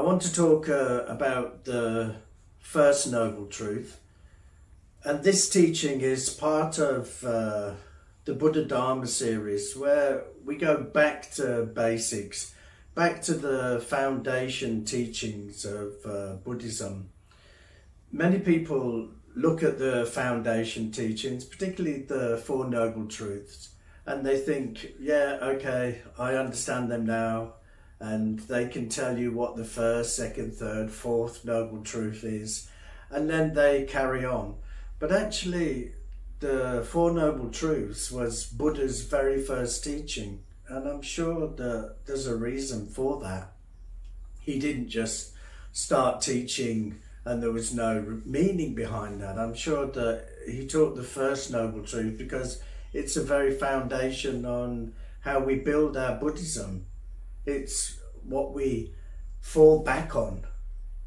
want to talk about the First Noble Truth, and this teaching is part of the Buddha Dharma series, where we go back to basics, back to the foundation teachings of Buddhism. Many people look at the foundation teachings, particularly the Four Noble Truths, and they think, yeah, okay, I understand them now, and they can tell you what the first, second, third, fourth Noble Truth is, and then they carry on. But actually, the Four Noble Truths was Buddha's very first teaching, and I'm sure that there's a reason for that. He didn't just start teaching and there was no meaning behind that. I'm sure that he taught the First Noble Truth because it's a very foundation on how we build our Buddhism. It's what we fall back on.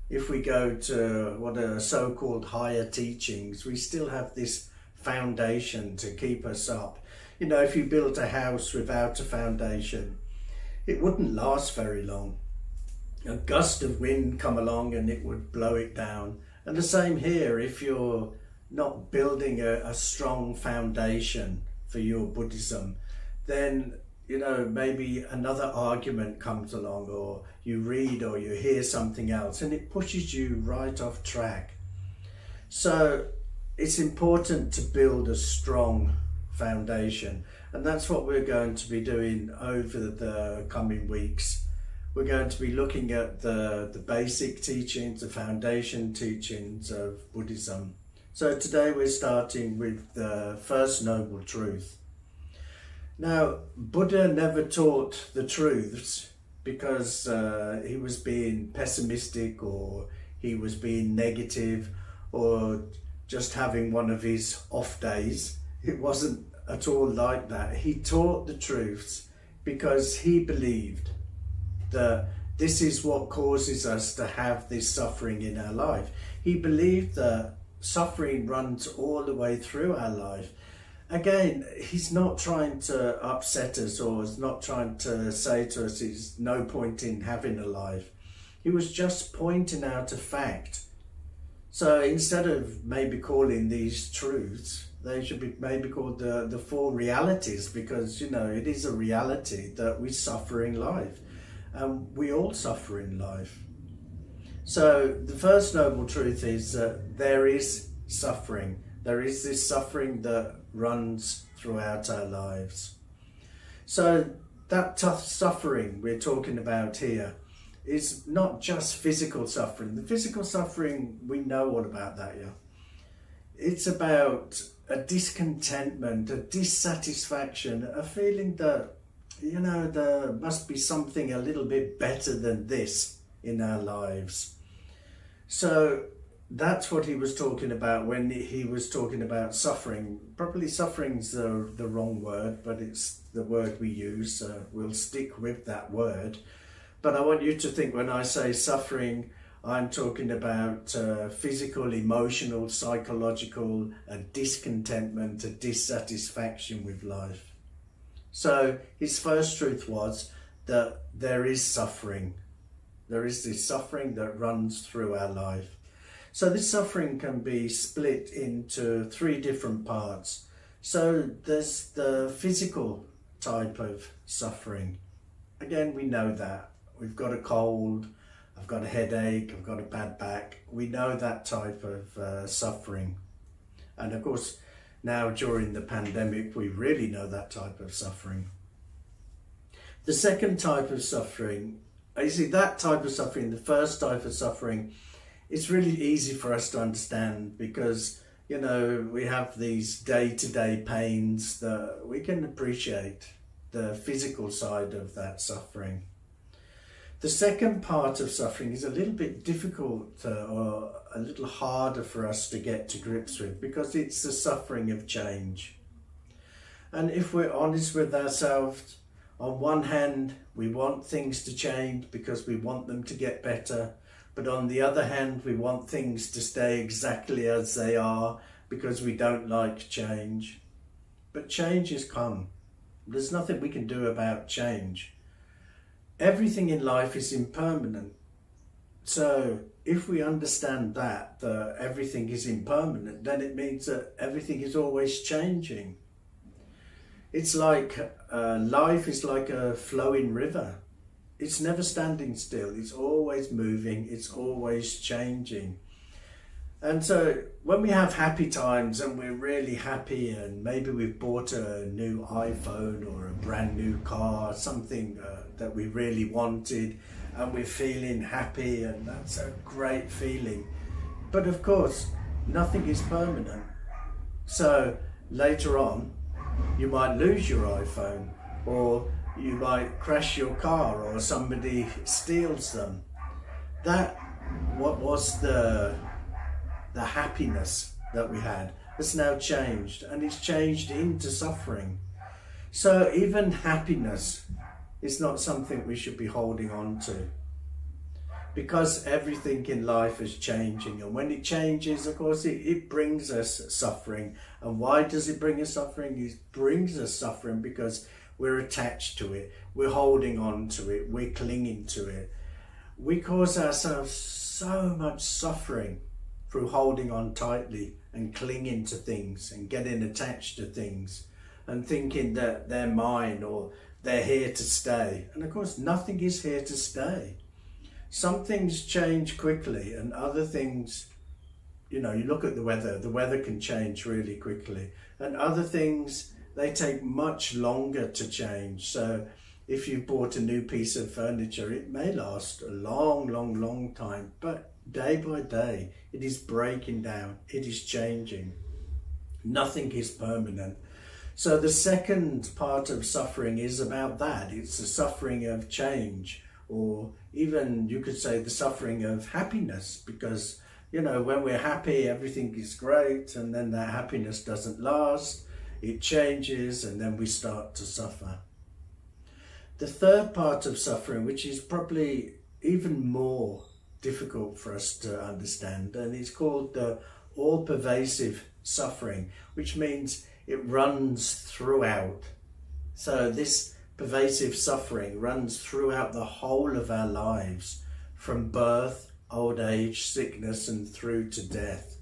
If we go to what are so-called higher teachings, we still have this foundation to keep us up. You know, if you built a house without a foundation, it wouldn't last very long. A gust of wind come along and it would blow it down. And the same here, if you're not building a strong foundation for your Buddhism, then, you know, maybe another argument comes along, or you read or you hear something else, and it pushes you right off track. So it's important to build a strong foundation, and that's what we're going to be doing over the coming weeks. We're going to be looking at the basic teachings, the foundation teachings of Buddhism. So today we're starting with the First Noble Truth. Now, Buddha never taught the truths because he was being pessimistic, or he was being negative, or just having one of his off days. It wasn't at all like that. He taught the truths because he believed that this is what causes us to have this suffering in our life. He believed that suffering runs all the way through our life. Again, he's not trying to upset us, or is not trying to say to us there's no point in having a life. He was just pointing out a fact. So instead of maybe calling these truths, they should be maybe called the four realities, because, you know, it is a reality that we suffer in life. And we all suffer in life. So the First Noble Truth is that there is suffering. There is this suffering that runs throughout our lives. So that tough suffering we're talking about here is not just physical suffering. The physical suffering, we know all about that, yeah. It's about a discontentment, a dissatisfaction, a feeling that, you know, there must be something a little bit better than this in our lives. So that's what he was talking about when he was talking about suffering. Probably suffering's the wrong word, but it's the word we use, so we'll stick with that word. But I want you to think, when I say suffering, I'm talking about physical, emotional, psychological, a discontentment, a dissatisfaction with life. So his first truth was that there is suffering. There is this suffering that runs through our life. So this suffering can be split into three different parts. So there's the physical type of suffering. Again, we know that. We've got a cold, I've got a headache, I've got a bad back. We know that type of suffering. And of course, now during the pandemic, we really know that type of suffering. The second type of suffering, you see, that type of suffering, the first type of suffering, it's really easy for us to understand because, you know, we have these day-to-day pains that we can appreciate the physical side of that suffering. The second part of suffering is a little bit difficult or a little harder for us to get to grips with, because it's the suffering of change. And if we're honest with ourselves, on one hand, we want things to change because we want them to get better. But on the other hand, we want things to stay exactly as they are because we don't like change. But change has come. There's nothing we can do about change. Everything in life is impermanent. So if we understand that everything is impermanent, then it means that everything is always changing. It's like life is like a flowing river. It's never standing still. It's always moving. It's always changing. And so when we have happy times and we're really happy, and maybe we've bought a new iPhone or a brand new car, something that we really wanted, and we're feeling happy, and that's a great feeling. But of course, nothing is permanent. So later on, you might lose your iPhone, or you might crash your car, or somebody steals them. What was the happiness that we had has now changed, and it's changed into suffering. So even happiness is not something we should be holding on to, because everything in life is changing, and when it changes, of course, it brings us suffering. And why does it bring us suffering? It brings us suffering because we're attached to it, we're holding on to it, we're clinging to it. We cause ourselves so much suffering through holding on tightly and clinging to things and getting attached to things and thinking that they're mine or they're here to stay. And of course, nothing is here to stay. Some things change quickly, and other things, you look at the weather can change really quickly, and other things, they take much longer to change. So if you bought a new piece of furniture, it may last a long time, but day by day, it is breaking down, it is changing. Nothing is permanent. So the second part of suffering is about that. It's the suffering of change, or even you could say the suffering of happiness, because, when we're happy, everything is great, and then that happiness doesn't last, it changes, and then we start to suffer. The third part of suffering, which is probably even more difficult for us to understand, and it's called the all-pervasive suffering, which means it runs throughout. So this pervasive suffering runs throughout the whole of our lives, from birth, old age, sickness, and through to death.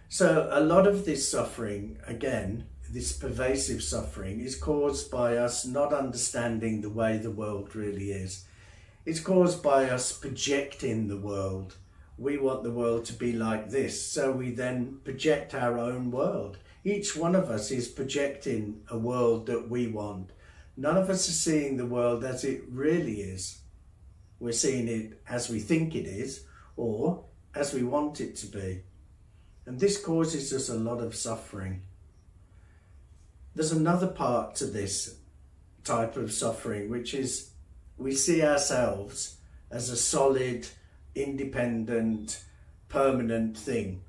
So a lot of this suffering, again, this pervasive suffering, is caused by us not understanding the way the world really is. It's caused by us projecting the world. We want the world to be like this, so we then project our own world. Each one of us is projecting a world that we want. None of us are seeing the world as it really is. We're seeing it as we think it is, or as we want it to be. And this causes us a lot of suffering. There's another part to this type of suffering, which is we see ourselves as a solid, independent, permanent thing.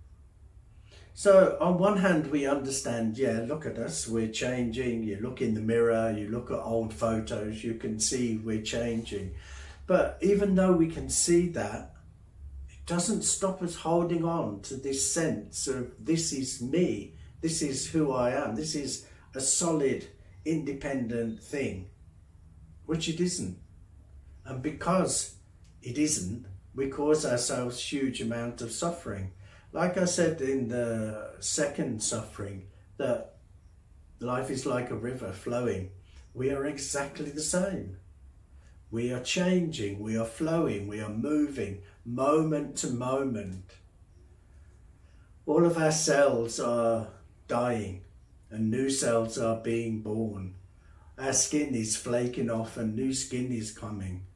So on one hand, we understand, look at us, we're changing. You look in the mirror, you look at old photos, you can see we're changing. But even though we can see that, it doesn't stop us holding on to this sense of this is me, this is who I am, this is a solid, independent thing, which it isn't. And because it isn't, we cause ourselves huge amount of suffering. Like I said in the second suffering, that life is like a river flowing. We are exactly the same. We are changing, we are flowing, we are moving, moment to moment. All of our cells are dying, and new cells are being born. Our skin is flaking off and new skin is coming.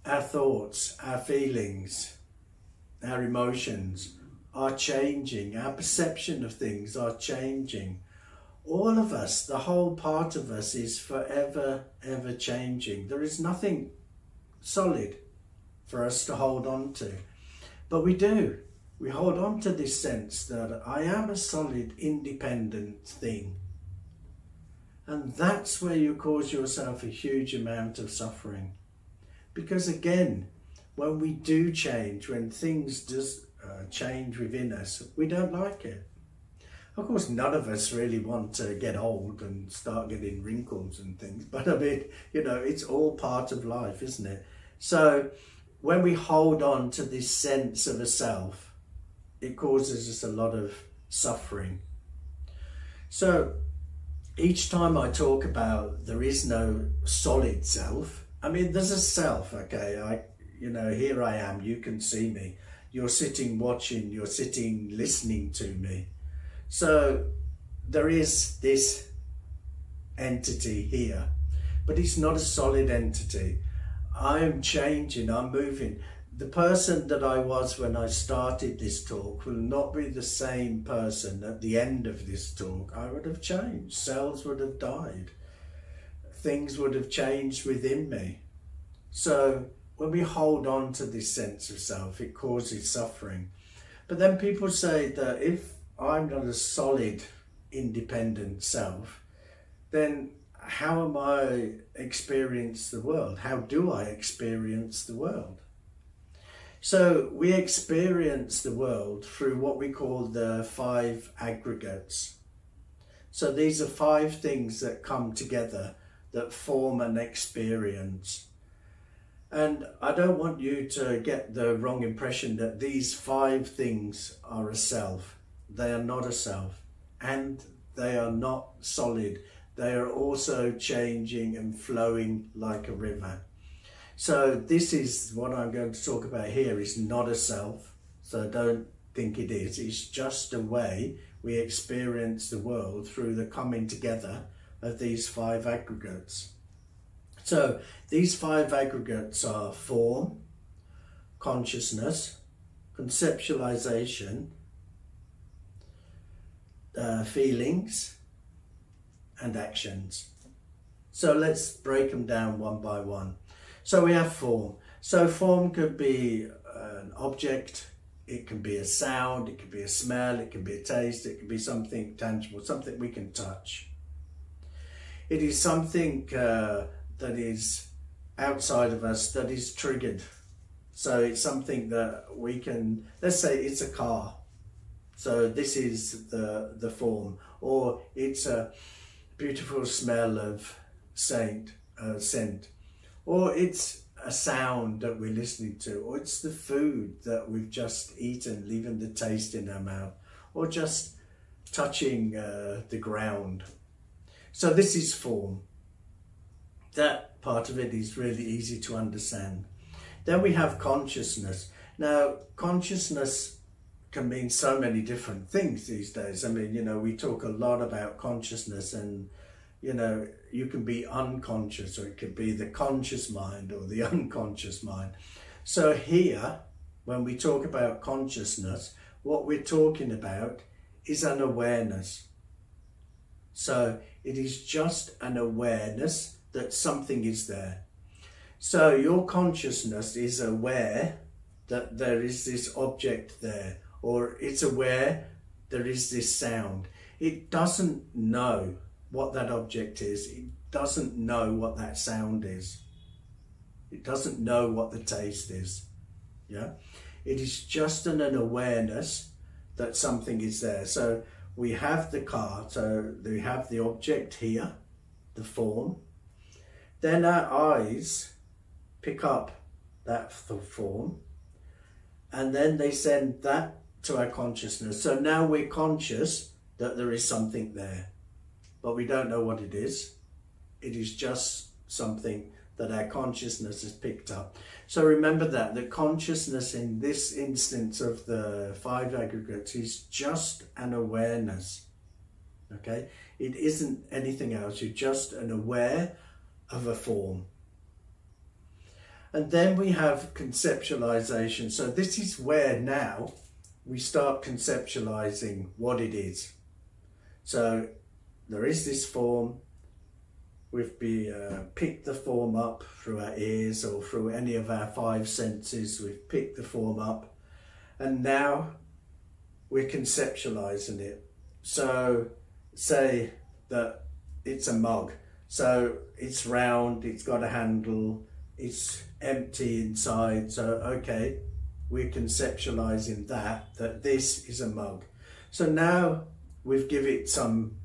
Our thoughts, our feelings, our emotions are changing. Our perception of things are changing. All of us, the whole part of us, is forever, ever changing. There is nothing solid for us to hold on to. But we do. We hold on to this sense that I am a solid, independent thing. And that's where you cause yourself a huge amount of suffering. Because again, when we do change, when things just change within us, we don't like it. Of course, none of us really want to get old and start getting wrinkles and things. But I mean, it's all part of life, isn't it? So when we hold on to this sense of a self, it causes us a lot of suffering. So each time I talk about there is no solid self, I mean, there's a self, okay, here I am, you can see me, you're sitting watching, you're sitting listening to me. So there is this entity here, but it's not a solid entity. I'm changing, I'm moving. The person that I was when I started this talk will not be the same person at the end of this talk. I would have changed, cells would have died, things would have changed within me. So when we hold on to this sense of self, it causes suffering. But then people say that if I'm not a solid, independent self, then how am I experience the world? How do I experience the world? So we experience the world through what we call the 5 aggregates. So these are 5 things that come together that form an experience. And I don't want you to get the wrong impression that these 5 things are a self. They are not a self, and they are not solid. They are also changing and flowing like a river. So this is what I'm going to talk about here, is not a self. So don't think it is. It's just a way we experience the world through the coming together of these 5 aggregates. So these 5 aggregates are form, consciousness, conceptualization, feelings, and actions. So let's break them down one by one. So we have form. So form could be an object, it can be a sound, it can be a smell, it can be a taste, it can be something tangible, something we can touch. It is something that is outside of us, that is triggered. So it's something that we can, let's say it's a car. So this is the form, or it's a beautiful smell of scent, or it's a sound that we're listening to, or it's the food that we've just eaten, leaving the taste in our mouth, or just touching the ground. So this is form. That part of it is really easy to understand. Then we have consciousness. Now, consciousness can mean so many different things these days. I mean, we talk a lot about consciousness, and you can be unconscious, or it could be the conscious mind or the unconscious mind. So here, when we talk about consciousness, what we're talking about is an awareness. So it is just an awareness that something is there. So your consciousness is aware that there is this object there, or it's aware there is this sound. It doesn't know what that object is. It doesn't know what that sound is. It doesn't know what the taste is. Yeah, it is just an awareness that something is there. So we have the car, so we have the object here, the form. Then our eyes pick up that form, and then they send that to our consciousness. So now we're conscious that there is something there, but we don't know what it is. It is just something that our consciousness has picked up. So remember that the consciousness in this instance of the 5 aggregates is just an awareness. Okay, it isn't anything else. You're just an aware of a form. And then we have conceptualization. So this is where now we start conceptualizing what it is. So there is this form. We've picked the form up through our ears or through any of our 5 senses. We've picked the form up, and now we're conceptualizing it. So say that it's a mug. So it's round, it's got a handle, it's empty inside. So okay, we're conceptualizing that this is a mug. So now we've given it some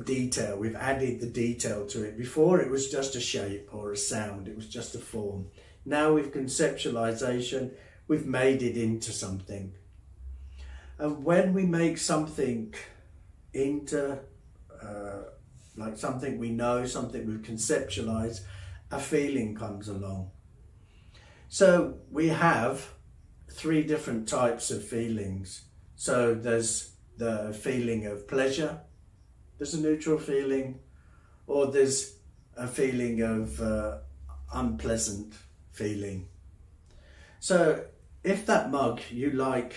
detail. We've added the detail to it. Before it was just a shape or a sound. It was just a form. Now with conceptualization, we've made it into something. And when we make something into like something we know, something we've conceptualized, a feeling comes along. So we have 3 different types of feelings. So there's the feeling of pleasure, there's a neutral feeling, or there's a feeling of unpleasant feeling. So if that mug, you like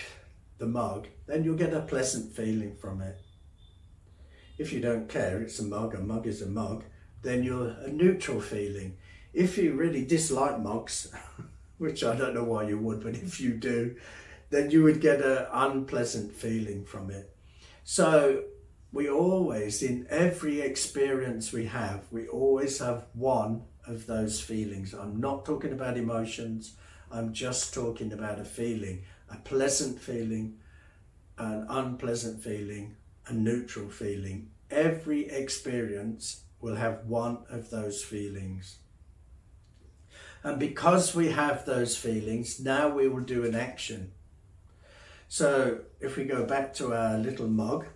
the mug, then you'll get a pleasant feeling from it. If you don't care, it's a mug is a mug, then you're a neutral feeling. If you really dislike mugs, which I don't know why you would, but if you do, then you would get an unpleasant feeling from it. So we always, in every experience we always have one of those feelings. I'm not talking about emotions, I'm just talking about a feeling, a pleasant feeling, an unpleasant feeling, a neutral feeling. Every experience will have one of those feelings. And because we have those feelings, now we will do an action. So if we go back to our little mug,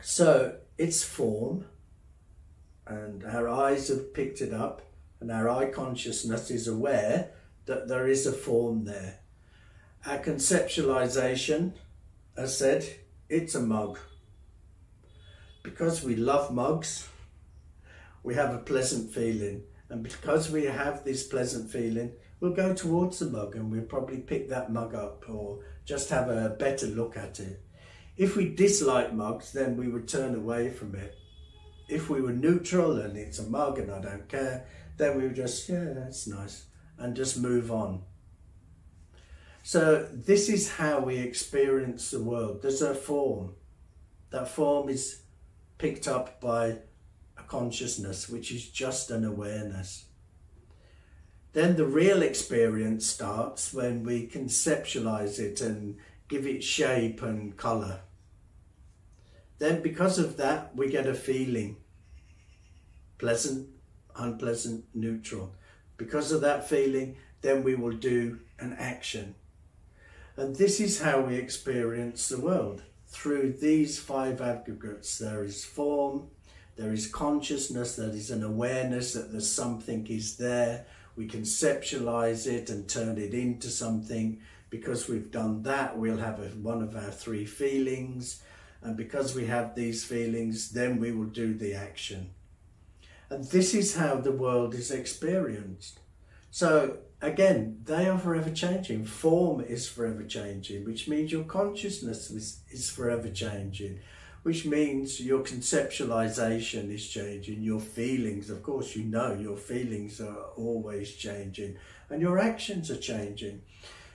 so its form, and our eyes have picked it up, and our eye consciousness is aware that there is a form there. Our conceptualization, as said, it's a mug. Because we love mugs, we have a pleasant feeling. And because we have this pleasant feeling, we'll go towards the mug and we'll probably pick that mug up or just have a better look at it. If we dislike mugs, then we would turn away from it. If we were neutral and it's a mug and I don't care, then we would just, yeah, that's nice, and just move on. So this is how we experience the world. There's a form. That form is picked up by a consciousness, which is just an awareness. Then the real experience starts when we conceptualize it and give it shape and colour. Then because of that, we get a feeling. Pleasant, unpleasant, neutral. Because of that feeling, then we will do an action. And this is how we experience the world. Through these 5 aggregates. There is form, there is consciousness, there is an awareness that there's something is there. We conceptualize it and turn it into something. Because we've done that, we'll have one of our 3 feelings. And because we have these feelings, then we will do the action. And this is how the world is experienced. So again, they are forever changing. Form is forever changing, which means your consciousness is forever changing, which means your conceptualization is changing. Your feelings, of course, you know your feelings are always changing, and your actions are changing.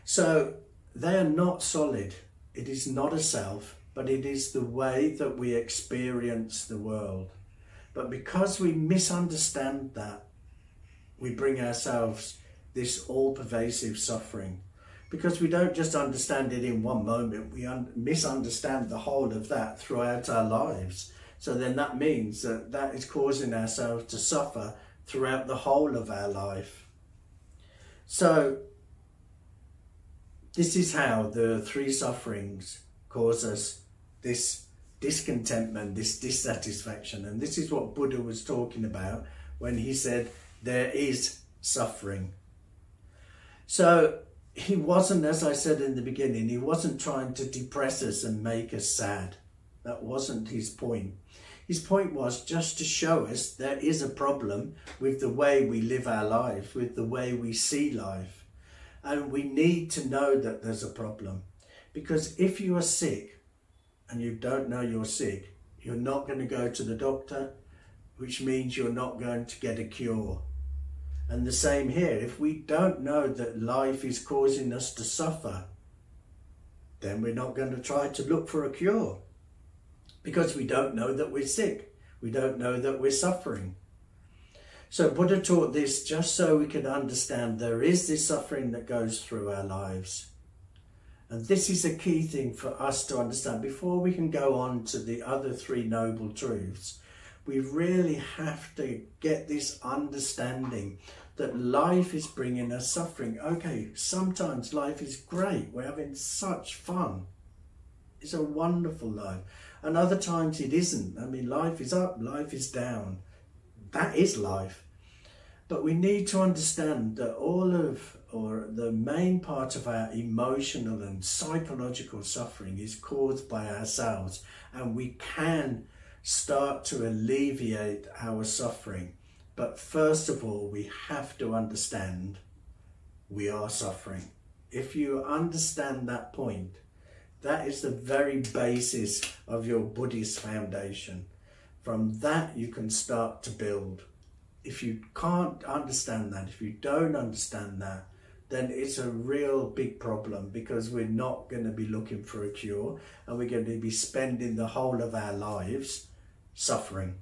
So they are not solid. It is not a self, but it is the way that we experience the world. But because we misunderstand that, we bring ourselves this all-pervasive suffering. Because we don't just understand it in one moment, we misunderstand the whole of that throughout our lives. So then that means that that is causing ourselves to suffer throughout the whole of our life. So this is how the 3 sufferings cause us this discontentment, this dissatisfaction. And this is what Buddha was talking about when he said there is suffering. So he wasn't, as I said in the beginning, he wasn't trying to depress us and make us sad. That wasn't his point. His point was just to show us there is a problem with the way we live our lives, with the way we see life. And we need to know that there's a problem. Because if you are sick and you don't know you're sick, you're not going to go to the doctor, which means you're not going to get a cure. And the same here, if we don't know that life is causing us to suffer, then we're not going to try to look for a cure. Because we don't know that we're sick. We don't know that we're suffering. So Buddha taught this just so we can understand there is this suffering that goes through our lives. And this is a key thing for us to understand. Before we can go on to the other 3 noble truths, we really have to get this understanding that life is bringing us suffering. Okay, sometimes life is great. We're having such fun. It's a wonderful life. And other times it isn't. I mean, life is up, life is down. That is life. But we need to understand that the main part of our emotional and psychological suffering is caused by ourselves, and we can start to alleviate our suffering. But first of all, we have to understand we are suffering. If you understand that point, that is the very basis of your Buddhist foundation. From that you can start to build. If you can't understand that, if you don't understand that, then it's a real big problem, because we're not going to be looking for a cure, and we're going to be spending the whole of our lives suffering.